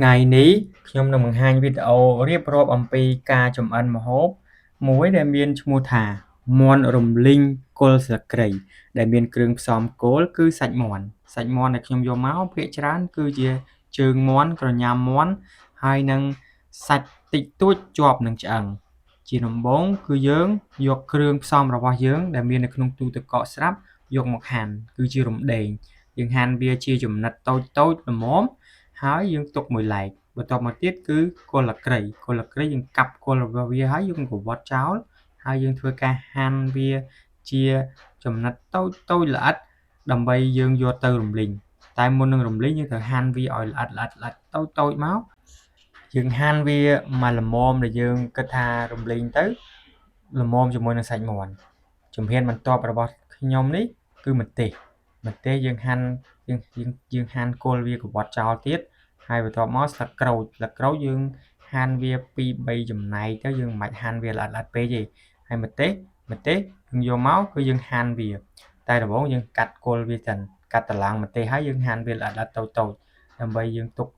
ថ្ងៃនេះខ្ញុំនឹងបង្ហាញវីដេអូរៀបរាប់អំពីការចម្អិនម្ហូបមួយដែលមានឈ្មោះថាមាន់រំលីងគល់ស្លឹកគ្រៃដែលមានគ្រឿងផ្សំគោលគឺសាច់មាន់ដែលខ្ញុំយកមកភាគច្រើនគឺជាជើងមាន់ក្រញាំមាន់ហើយនិងសាច់តិចតួចជាប់នឹងឆ្អឹងជាដំបូងគឺយើងយកគ្រឿងផ្សំរបស់យើងដែលមាននៅក្នុងទូទឹកកកស្រាប់យកមកហាន់គឺជារំដេងយើងហាន់វាជាចំណិតតូចល្មមហើយយើងទុកមួយឡែកបន្ទាប់មកទៀតគឺគល់ស្លឹកគ្រៃយើងកាប់គល់របស់វាហើយយើងកវត្តចោលហើយយើងធ្វើការហាន់វាជាចំណិតតូចល្អិតដើម្បីយើងយកទៅរំលីងតែមុននឹងរំលីងយើងត្រូវហាន់វាឲ្យល្អិតតូចមកយើងហាន់វាមកល្មមដែលយើងគិតថារំលីងទៅល្មមជាមួយនឹងសាច់មាន់ជំហានបន្ទាប់របស់ខ្ញុំនេះគឺម្ទេសយើងហាន់គល់វាកវត្តចោលទៀតហើយបន្ទាប់មកស្លឹកក្រូចយើងហាន់វា 2-3 ចំណែកទៅយើងមិនបាច់ហាន់វាល្អិតពេកទេហើយម្ទេសយើងយកមកគឺយើងហាន់វាតែដំបូងយើងកាត់គល់វាសិនកាត់ត្រឡាំងម្ទេសហើយយើងហាន់វាល្អិតតូចដើម្បីយើងទុក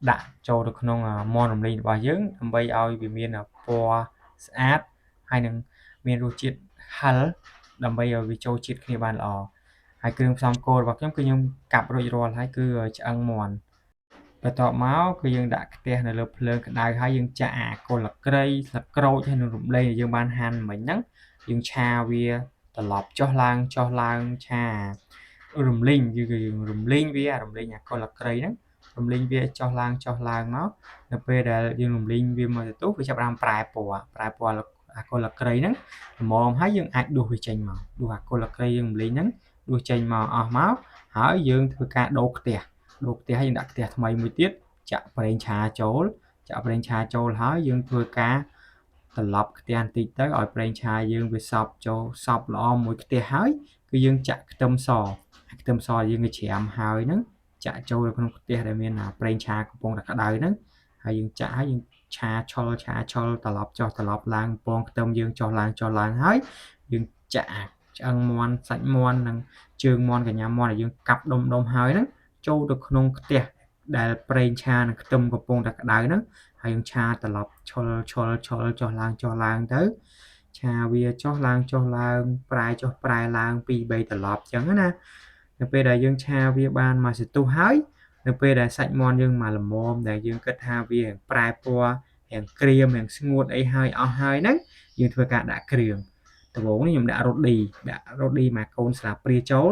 ដាក់ចូលទៅក្នុងមាន់រំលីងរបស់យើងដើម្បីឲ្យវាមានពណ៌ស្អាតហើយនឹងមានរសជាតិហឹរដើម្បីឲ្យវាចូលជាតិគ្នាបានល្អហើយគ្រឿងផ្សំគោលរបស់ខ្ញុំគឺខ្ញុំកាប់រួចរាល់ហើយគឺឆ្អឹងមាន់បន្ទាប់មកគឺយើងដាក់ខ្ទះនៅលើភ្លើងក្តៅហើយយើងចាក់អាគល់ស្លឹកគ្រៃស្លឹកក្រូចហើយនឹងរំដេងដែលយើងបានហាន់មិញហ្នឹងយើងឆាវាត្រឡប់ចុះឡើងឆារំលីងយើងរំលីងវារំលីងអាគល់ស្លឹកគ្រៃហ្នឹងរំលីងវាចុះឡើងមកនៅពេលដែលយើងរំលីងវាមកទៅវាចាប់ផ្ដើមប្រែពណ៌អាគល់ស្លឹកគ្រៃហ្នឹងល្មមហើយយើងអាចដួសវាចេញមកដួសអាគល់ស្លឹកគ្រៃយើងរំលីងហ្នឹងដួសចេញមកអស់មកហើយយើងធ្វើការដូរខ្ទះហើយយើងដាក់ខ្ទះថ្មីមួយទៀតចាក់ប្រេងឆាចូលហើយយើងធ្វើការត្រឡប់ខ្ទះបន្តិចទៅឲ្យប្រេងឆាយើងវាសប់ល្អមួយខ្ទះហើយគឺយើងចាក់ខ្ទឹមសយើងវាច្រាមហើយហ្នឹងចាក់ចូលក្នុងខ្ទះដែលមានប្រេងឆាកំពុងតែក្តៅហ្នឹងហើយយើងចាក់ហើយយើងឆាឆុលត្រឡប់ចុះត្រឡប់ឡើងពងខ្ទឹមយើងចុះឡើងហើយយើងចាក់ឆ្អឹងមាន់សាច់មាន់និងជើងមាន់កញ្ញាមាន់ដែលយើងកាប់ដុំហើយហ្នឹងចូលទៅក្នុងខ្ទះដែលប្រេងឆានិងខ្ទឹមកំពុងតែក្តៅហ្នឹងហើយយើងឆាត្រឡប់ឆុលចុះឡើងទៅឆាវាចុះឡើងប្រែចុះប្រែឡើង 2-3 ត្រឡប់ចឹងណានៅពេលដែលយើងឆាវាបានមួយសន្ទុះហើយនៅពេលដែលសាច់មាន់យើងមកល្មមដែលយើងគិតថាវាប្រែពណ៌រាងក្រៀមរាងស្ងួតអីហើយអស់ហើយហ្នឹងយើងធ្វើការដាក់គ្រឿងដំបូងនេះខ្ញុំដាក់រ៉ូឌីមួយកូនស្លាបព្រាចូល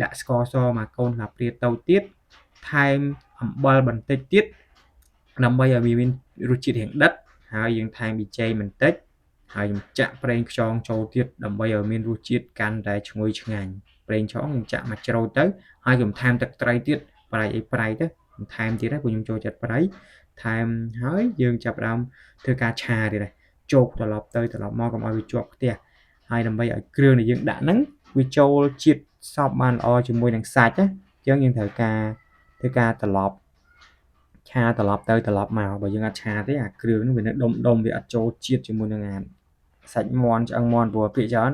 ដាក់ស្ករសមួយកូនស្លាបព្រាតូចទៀតថែមអំបិលបន្តិចទៀតដើម្បីឲ្យវាមានរសជាតិរាងដិតហើយយើងថែមប៊ីចេងបន្តិចហើយខ្ញុំចាក់ប្រេងខ្យងចូលទៀតដើម្បីឲ្យមានរសជាតិកាន់តែឈ្ងុយឆ្ងាញ់ប្រេងខ្យងខ្ញុំចាក់មកច្រូចទៅហើយខ្ញុំថែមទឹកត្រីទៀតប្រៃទៅខ្ញុំថែមទៀតហើយព្រោះខ្ញុំចូលចិត្តប្រៃថែមហើយយើងចាប់ផ្ដើមធ្វើការឆាទៀតហើយជោគត្រឡប់ទៅត្រឡប់មកកុំឲ្យវាជាប់ខ្ទះហើយដើម្បីឲ្យគ្រឿងដែលយើងដាក់ហ្នឹងវាចូលជាតិសព្វបានល្អជាមួយនឹងសាច់ណាអញ្ចឹងយើងត្រូវការធ្វើការត្រឡប់ឆាត្រឡប់ទៅត្រឡប់មកបើយើងអត់ឆាទេអាគ្រឿងហ្នឹងវានៅដុំវាអត់ចូលជាតិជាមួយនឹងអាសាច់មាន់ឆ្អឹងមាន់ព្រោះភាគច្រើន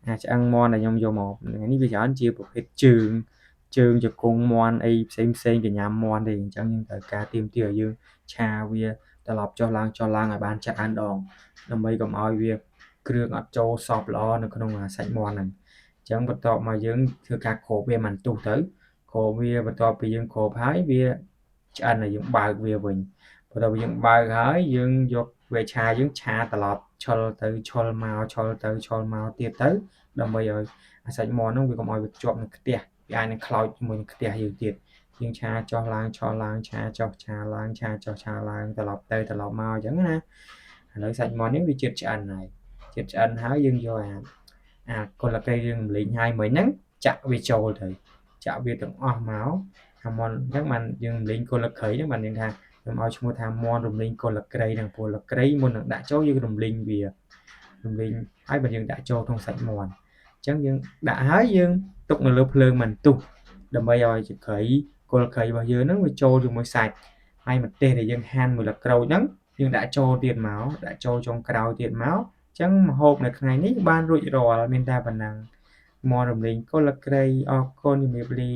អាឆ្អឹងមាន់ដែលខ្ញុំយកមកថ្ងៃនេះវាច្រើនជាប្រភេទជើងជង្គង់មាន់អីផ្សេងកញ្ញាមាន់ទេអញ្ចឹងយើងត្រូវការទាមទារឲ្យយើងឆាវាត្រឡប់ចុះឡើងឲ្យបានច្រើនដងដើម្បីកុំឲ្យវាគ្រឿងអត់ចូលសព្វល្អនៅក្នុងសាច់មាន់ហ្នឹងអញ្ចឹងបន្ទាប់មកយើងធ្វើការគ្របវាមិនទុះទៅគ្របវាបន្ទាប់ពីយើងគ្របហើយវាឆ្អិនហើយយើងបើកវាវិញបន្ទាប់ពីយើងបើកហើយយើងយកវាឆាយើងឆាត្រឡប់ឆុលទៅឆុលមកទៀតទៅដើម្បីឲ្យអាសាច់មាន់ហ្នឹងវាកុំឲ្យវាជាប់នឹងខ្ទះវាអាចនឹងខ្លោចជាមួយនឹងខ្ទះយើងទៀតយើងឆាចុះឡើងឆាចុះឆាឡើងត្រឡប់ទៅត្រឡប់មកអញ្ចឹងណាឥឡូវសាច់មាន់នេះវាជិតឆ្អិនហើយយើងយកអាគល់ស្លឹកគ្រៃយើងរំលីងហើយមិញហ្នឹងចាក់វាចូលទៅចាក់វាទាំងអស់មកអាមាន់អញ្ចឹងបានយើងរំលីងគល់ស្លឹកគ្រៃហ្នឹងបានយើងថាខ្ញុំឲ្យឈ្មោះថាមាន់រំលីងគល់ស្លឹកគ្រៃហ្នឹងព្រោះស្លឹកគ្រៃមុននឹងដាក់ចូលយើងរំលីងហើយបើយើងដាក់ចូលក្នុងសាច់មាន់អញ្ចឹងយើងដាក់ហើយយើងទុកនៅលើភ្លើងមិនទុះដើម្បីឲ្យគល់ស្លឹកគ្រៃរបស់យើងហ្នឹងវាចូលជាមួយសាច់ហើយម្ទេសដែលយើងហាន់មួយល្ក្រូចហ្នឹងយើងដាក់ចូលទៀតមកដាក់ចូលចុងក្រោយទៀតមកអញ្ចឹងម្ហូបនៅថ្ងៃនេះបានរួចរាល់មានតែប៉ុណ្ណឹងមាន់រំលីងគល់ស្លឹកគ្រៃអរគុណជំរាបលា